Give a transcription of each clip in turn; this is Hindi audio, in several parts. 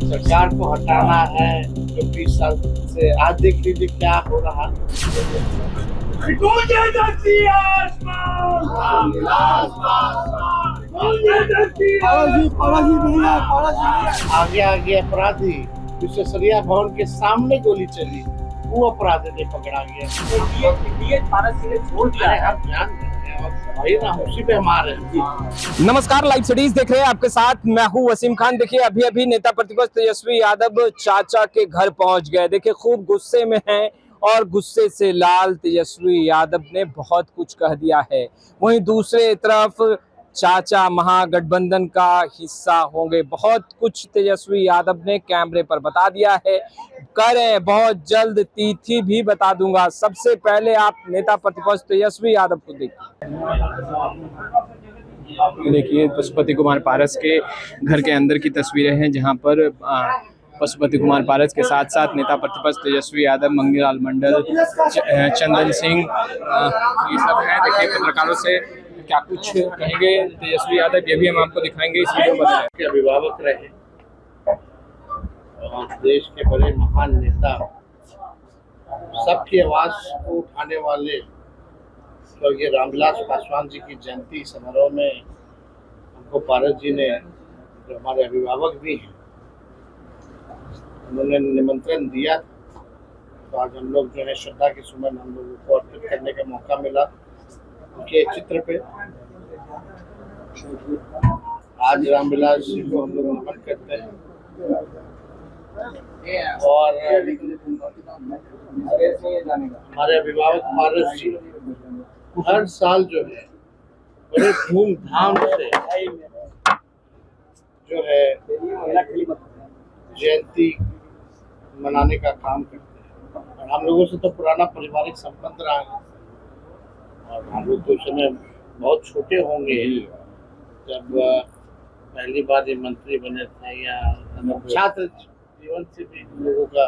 सरकार को हटाना है जो 20 साल से। आज देख लीजिए क्या हो रहा है। आगे आगे अपराधी विश्वसरिया भवन के सामने गोली चली, वो अपराधी ने पकड़ा गया। इंडिया भारत ने छोड़ दिया है। हम ध्यान दें और भाई ना उसी पे हमारे। नमस्कार, लाइव सिटीज देख रहे हैं, आपके साथ मैं हूं वसीम खान। देखिए अभी नेता प्रतिपक्ष तेजस्वी यादव चाचा के घर पहुंच गए। देखिए खूब गुस्से में हैं और गुस्से से लाल तेजस्वी यादव ने बहुत कुछ कह दिया है। वहीं दूसरे तरफ चाचा महागठबंधन का हिस्सा होंगे, बहुत कुछ तेजस्वी यादव ने कैमरे पर बता दिया है। कह रहे हैं बहुत जल्द तिथि भी बता दूंगा। सबसे पहले आप नेता प्रतिपक्ष तेजस्वी यादव को देखिए पशुपति कुमार पारस के घर के अंदर की तस्वीरें हैं, जहां पर पशुपति कुमार पारस के साथ साथ नेता प्रतिपक्ष तेजस्वी यादव, मंगीलाल मंडल, चंदन सिंह, ये सब हैं। देखिए पत्रकारों से क्या कुछ कहेंगे तेजस्वी यादव, ये भी हम आपको दिखाएंगे इस वीडियो में। के अभिभावक रहे और देश के बड़े महान नेता, सबकी आवाज को उठाने वाले स्वर्गीय रामविलास पासवान जी की जयंती समारोह में हमको पारस जी ने, जो हमारे अभिभावक भी हैं, उन्होंने निमंत्रण दिया। तो आज हम लोग जो है श्रद्धा के सुमन हम लोगों को अर्पित करने का मौका मिला उनके चित्र पे। आज रामविलास जी को हम लोग नमन करते हैं और हमारे अभिभावक पारस जी हर साल जो है बड़े धूमधाम से जो है जयंती मनाने का काम करते हैं। और हम लोगों से तो पुराना पारिवारिक संबंध रहा है और हम लोग तो उस समय बहुत छोटे होंगे जब पहली बार ये मंत्री बने थे, या छात्र जीवन से भी लोगों का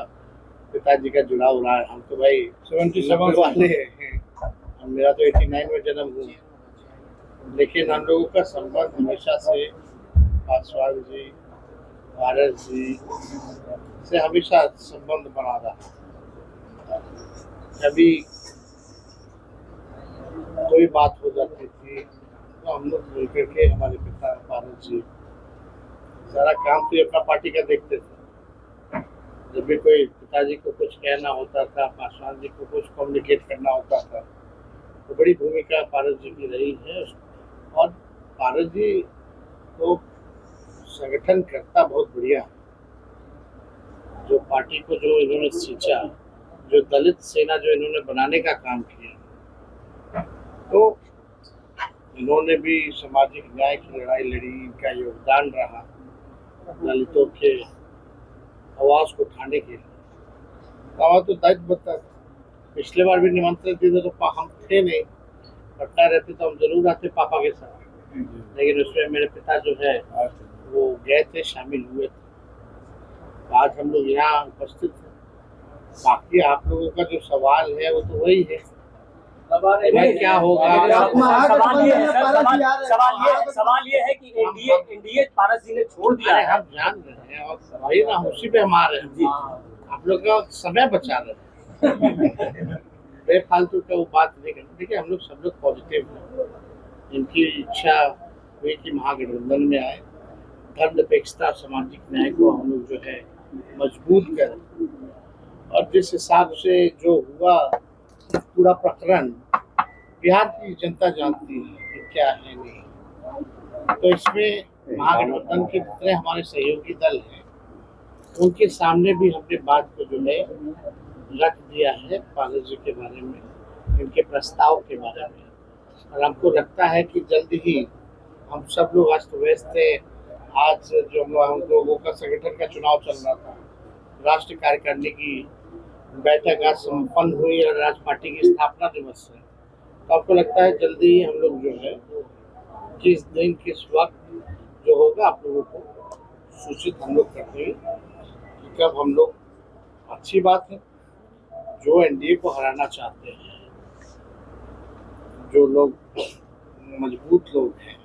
पिताजी का जुड़ाव रहा है। हम तो भाई 77 वाले हैं, मेरा तो 89 में जन्म हुआ, लेकिन हम लोगों का संबंध हमेशा से पासवान जी, पारस जी से हमेशा संबंध बना रहा। कभी कोई बात हो जाती थी तो हम लोग मिलकर के, हमारे पिता पारस जी सारा काम तो अपना पार्टी का देखते थे। जब भी कोई पिताजी को कुछ कहना होता था, पासवान जी को कुछ कम्युनिकेट करना होता था, तो बड़ी भूमिका पारस जी की रही है। और पारस जी तो संगठन करता बहुत बढ़िया, जो पार्टी को जो इन्होंने सींचा, जो दलित सेना जो इन्होंने बनाने का काम किया, तो इन्होंने भी सामाजिक न्याय की लड़ाई लड़ी, इनका योगदान रहा दलितों के आवाज को उठाने के लिए। तो दायित्व बनता था। पिछले बार भी निमंत्रण दिए तो हम थे नहीं, पटना रहते तो हम जरूर आते पापा के साथ, लेकिन उसमें मेरे पिता जो है वो गए थे, शामिल हुए थे। आज हम लोग यहाँ उपस्थित हैं। बाकी आप लोगों का जो सवाल है वो तो वही है, क्या होगा। सवाल ये है कि एनडीए पारस जी ने छोड़ दिया है। हम जान रहे हैं और वही ना उसी पे हमारे आप लोग का समय बचा रहे हैं। बेफालतू का वो बात नहीं करनी। देखिए हम लोग सब लोग पॉजिटिव हैं। इनकी इच्छा हुई कि महागठबंधन में आए, धर्मनिरपेक्षता, सामाजिक न्याय को हम लोग जो है मजबूत करें। और जिस हिसाब से जो हुआ पूरा प्रकरण, बिहार की जनता जानती है कि क्या है नहीं। तो इसमें महागठबंधन के जितने हमारे सहयोगी दल हैं, उनके सामने भी हमने बात को जो है रख दिया है पारस जी के बारे में, इनके प्रस्ताव के बारे में। और हमको लगता है कि जल्द ही हम सब लोग अस्त व्यस्त थे। आज जो हम लोगों का संगठन का चुनाव चल रहा था, राष्ट्रीय कार्यकारिणी की बैठक आज संपन्न हुई और आज पार्टी की स्थापना दिवस है। तो आपको लगता है जल्दी ही हम लोग जो है किस दिन किस वक्त जो होगा आप लोगों को सूचित हम लोग करते हैं कि कब हम लोग। अच्छी बात है, जो एनडीए को हराना चाहते हैं, जो लोग मजबूत लोग हैं,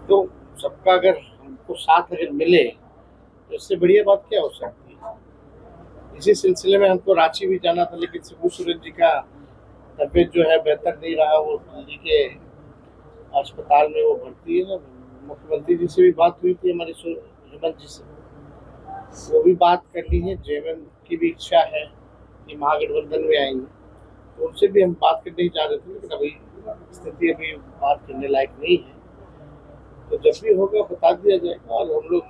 तो सबका अगर हमको साथ अगर मिले तो इससे बढ़िया बात क्या हो सकती है। इसी सिलसिले में हमको रांची भी जाना था, लेकिन शिबू सोरेन जी का तबीयत जो है बेहतर नहीं रहा, वो दिल्ली के अस्पताल में वो भर्ती है। मुख्यमंत्री जी से भी बात हुई थी हमारी, हेमंत जी से, वो भी बात कर ली है। जेएमएम की भी इच्छा है कि महागठबंधन में आएंगे, तो उनसे भी हम बात करने ही जा रहे थे, लेकिन अभी स्थिति अभी बात करने लायक नहीं है। तो जब भी होगा बता दिया जाएगा। और हम लोग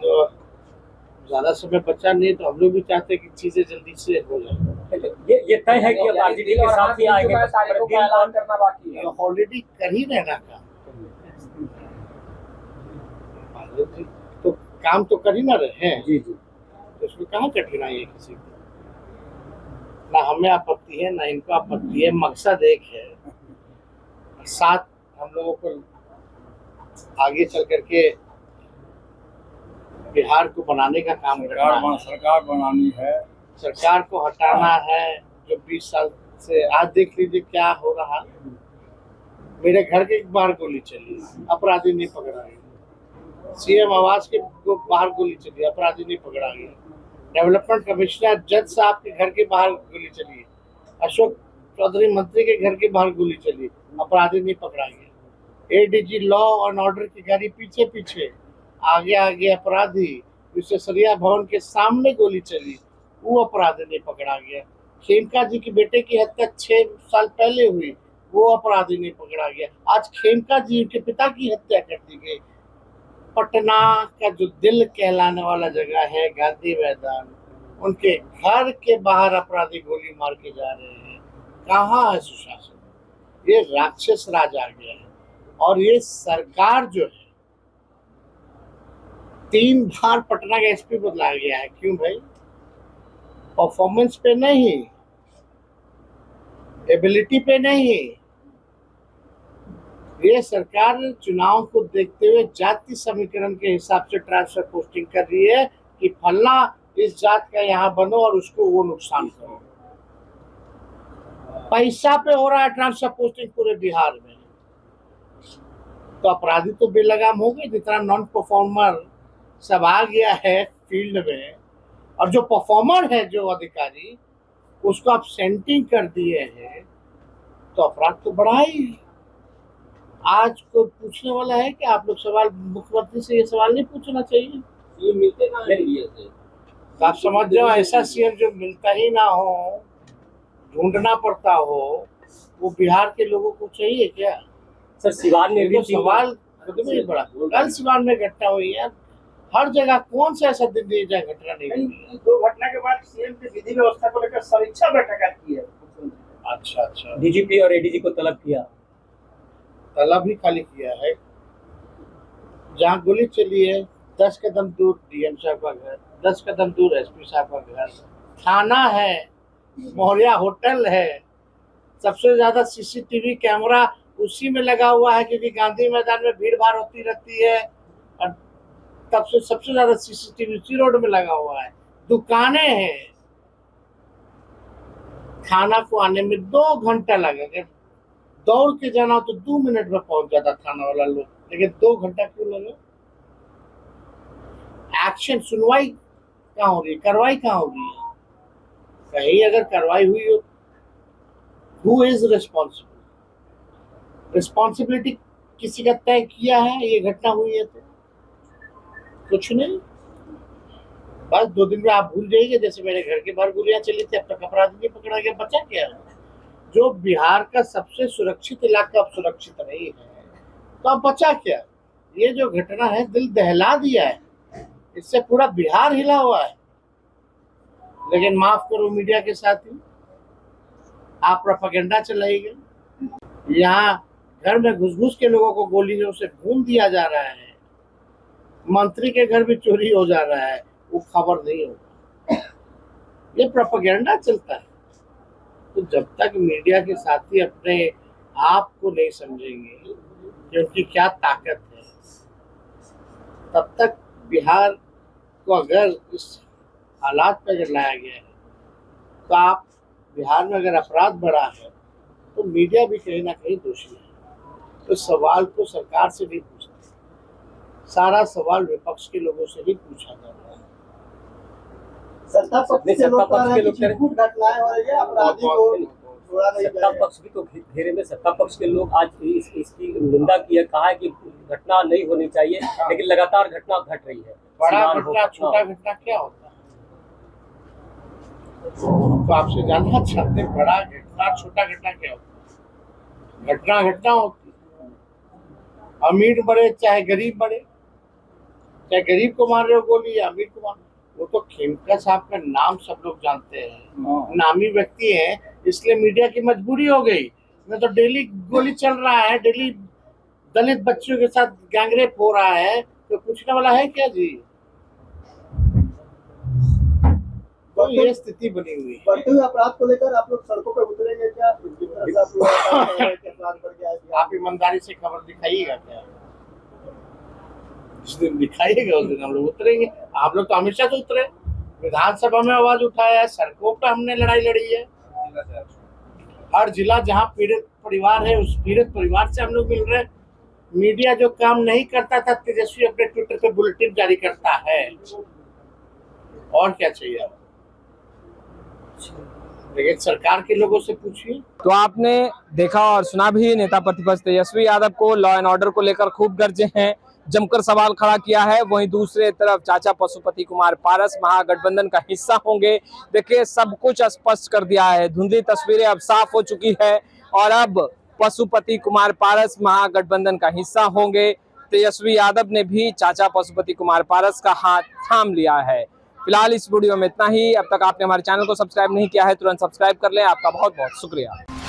ज्यादा समय बचा नहीं, तो हम लोग भी चाहते हैं कि चीजें जल्दी से हो जाए। ये तय है कि अब आरजेडी के साथ ही आएंगे, तारीखों का ऐलान करना बाकी है। ऑलरेडी कर ही रहना काम, तो काम तो कर ही ना रहे हैं जी जी, तो उसमें कहाँ कठिनाई है किसी को। ना हमें आपत्ति है ना इनको आपत्ति है, मकसद एक है, साथ हम लोगों को आगे चल करके बिहार को बनाने का काम करना है, सरकार बनानी है, सरकार को हटाना है। जो 20 साल से, आज देख लीजिए क्या हो रहा है। मेरे घर के बाहर गोली चली, अपराधी नहीं पकड़ा गया। सीएम आवास के बाहर गोली चली, अपराधी नहीं पकड़ा गया। डेवलपमेंट कमिश्नर जज साहब के घर के बाहर गोली चली, अशोक चौधरी मंत्री के घर के बाहर गोली चली, अपराधी नहीं पकड़ा गया। एडीजी लॉ एंड ऑर्डर की गाड़ी पीछे पीछे, आगे आगे अपराधी। विश्वेश्वरैया भवन के सामने गोली चली, वो अपराधी नहीं पकड़ा गया। खेमका जी के बेटे की हत्या 6 साल पहले हुई, वो अपराधी नहीं पकड़ा गया। आज खेमका जी के पिता की हत्या कर दी गई। पटना का जो दिल कहलाने वाला जगह है गांधी मैदान, उनके घर के बाहर अपराधी गोली मार के जा रहे हैं। कहाँ है सुशासन? ये राक्षस राज आ गया है। और ये सरकार जो है, 3 बार पटना का एसपी बदला गया है। क्यों भाई? परफॉर्मेंस पे नहीं, एबिलिटी पे नहीं। ये सरकार चुनाव को देखते हुए जाति समीकरण के हिसाब से ट्रांसफर पोस्टिंग कर रही है कि फलना इस जात का यहाँ बनो और उसको वो नुकसान करो। पैसा पे हो रहा है ट्रांसफर पोस्टिंग पूरे बिहार में। तो अपराधी तो बेलगाम हो गए, जितना नॉन परफॉर्मर सब आ गया है फील्ड में, और जो परफॉर्मर है जो अधिकारी, उसको आप सेंटिंग कर दिए हैं, तो अपराध तो बढ़ा ही। आज कोई पूछने वाला है कि आप लोग सवाल, मुख्यमंत्री से ये सवाल नहीं पूछना चाहिए? ये मिलते कहाँ हैं इंडिया से? तो आप समझ जाओ, ऐसा सीएम जो मिलता ही ना हो, ढूंढना पड़ता हो, वो बिहार के लोगों को चाहिए क्या? सर सिवान में भी सवाल खुद में ही बड़ा। कल सिवान में घटना हुई है, हर जगह कौन सा ऐसा दिन नहीं जहाँ घटना नहीं हुई? 2 घटना के बाद सीएम की विधि व्यवस्था को लेकर समीक्षा बैठक की है। अच्छा अच्छा, डीजीपी और एडीजी को तलब किया, तलब ही खाली किया है। जहाँ गोली चली है 10 कदम दूर डीएम साहब का घर, 10 कदम दूर एसपी साहब का घर, थाना है, मौर्या होटल है। सबसे ज्यादा सीसीटीवी कैमरा उसी में लगा हुआ है, क्योंकि गांधी मैदान में भीड़ भाड़ होती रहती है, और तब से सबसे ज्यादा सीसीटीवी उसी रोड में लगा हुआ है। दुकानें हैं। थाना को आने में 2 घंटा लगेगा। दौड़ के जाना हो तो 2 मिनट में पहुंच जाता थाना वाला लोग, लेकिन 2 घंटा क्यों लगे? एक्शन, सुनवाई कहाँ हो रही है? कार्रवाई कहाँ हो रही है? कहीं अगर कार्रवाई हुई हो, हु इज रिस्पॉन्सिबल? रिस्पॉन्सिबिलिटी किसी का तय किया है? ये घटना हुई है तो कुछ नहीं, बस 2 दिन में आप भूल जाइए। जैसे मेरे घर के बाहर गोलियां चली थी, अब तक अपराधी नहीं पकड़ा गया, बचा क्या है? जो बिहार का सबसे सुरक्षित इलाका अब सुरक्षित नहीं है, तो अब बचा क्या? ये जो घटना है दिल दहला दिया है, इससे पूरा बिहार हिला हुआ है। लेकिन माफ करो मीडिया के साथी, आप प्रोपेगेंडा चलाई गई। यहाँ घर में घुस घुस के लोगों को गोलियों से भून दिया जा रहा है। मंत्री के घर भी चोरी हो जा रहा है, वो खबर नहीं होगा। ये प्रोपेगेंडा चलता है। तो जब तक मीडिया के साथी अपने आप को नहीं समझेंगे कि उनकी क्या ताकत है, तब तक बिहार को अगर इस हालात पर अगर लाया गया है, तो आप बिहार में अगर अपराध बढ़ा है, तो मीडिया भी कहीं ना कहीं दोषी है। तो सवाल को सरकार से नहीं पूछते, सारा सवाल विपक्ष के लोगों से ही पूछा जा रहा है। सत्ता पक्ष के लोग कह रहे हैं कि छिटपुट घटनाएं हो रही है, अपराधी को छोड़ा नहीं सत्ता जाएगा। पक्ष भी तो घेरे में, सत्ता पक्ष के लोग आज इसकी निंदा की है, कहा है कि घटना नहीं होनी चाहिए, लेकिन लगातार घटना घट रही है। बड़ा सीमान हो, घटना छोटा घटना क्या होता है? तो आपसे जानना चाहते हैं, बड़ा घटना छोटा घटना क्या होता है? घटना घटना होती है। अमीर बड़े चाहे गरीब बड़े, चाहे गरीब को मार रहे हो गोली या अमीर को मार रहे हो, वो तो खेमका साहब का नाम सब लोग जानते हैं, नामी व्यक्ति हैं, इसलिए मीडिया की मजबूरी हो गई। नहीं तो डेली गोली चल रहा है, डेली दलित बच्चियों के साथ गैंगरेप हो रहा है, तो पूछने वाला है क्या जी? तो ये स्थिति बनी हुई है। बढ़ते हुए अपराध को लेकर आप लोग सड़कों पर उतरेंगे क्या? जिस तरह से आप लोग कहते हैं कि अपराध बढ़ गया है। आप ईमानदारी से खबर दिखाइएगा क्या? जिस दिन दिखाइएगा उस दिन हम लोग उतरेंगे। आप लोग तो हमेशा से उतरे, विधानसभा में आवाज उठाया है, सड़कों पर हमने लड़ाई लड़ी है। हर जिला जहाँ पीड़ित परिवार है, उस पीड़ित परिवार से हम लोग मिल रहे हैं। मीडिया जो काम नहीं करता था, तेजस्वी अपने ट्विटर पे बुलेटिन जारी करता है। और क्या चाहिए आपको? लेकिन सरकार के लोगों से पूछिए। तो आपने देखा और सुना भी, नेता प्रतिपक्ष तेजस्वी यादव को लॉ एंड ऑर्डर को लेकर खूब गरजे हैं, जमकर सवाल खड़ा किया है। वहीं दूसरे तरफ चाचा पशुपति कुमार पारस महागठबंधन का हिस्सा होंगे। देखिए, सब कुछ स्पष्ट कर दिया है, धुंधली तस्वीरें अब साफ हो चुकी है और अब पशुपति कुमार पारस महागठबंधन का हिस्सा होंगे। तेजस्वी यादव ने भी चाचा पशुपति कुमार पारस का हाथ थाम लिया है। फिलहाल इस वीडियो में इतना ही। अब तक आपने हमारे चैनल को सब्सक्राइब नहीं किया है, तुरंत सब्सक्राइब कर लें। आपका बहुत बहुत शुक्रिया।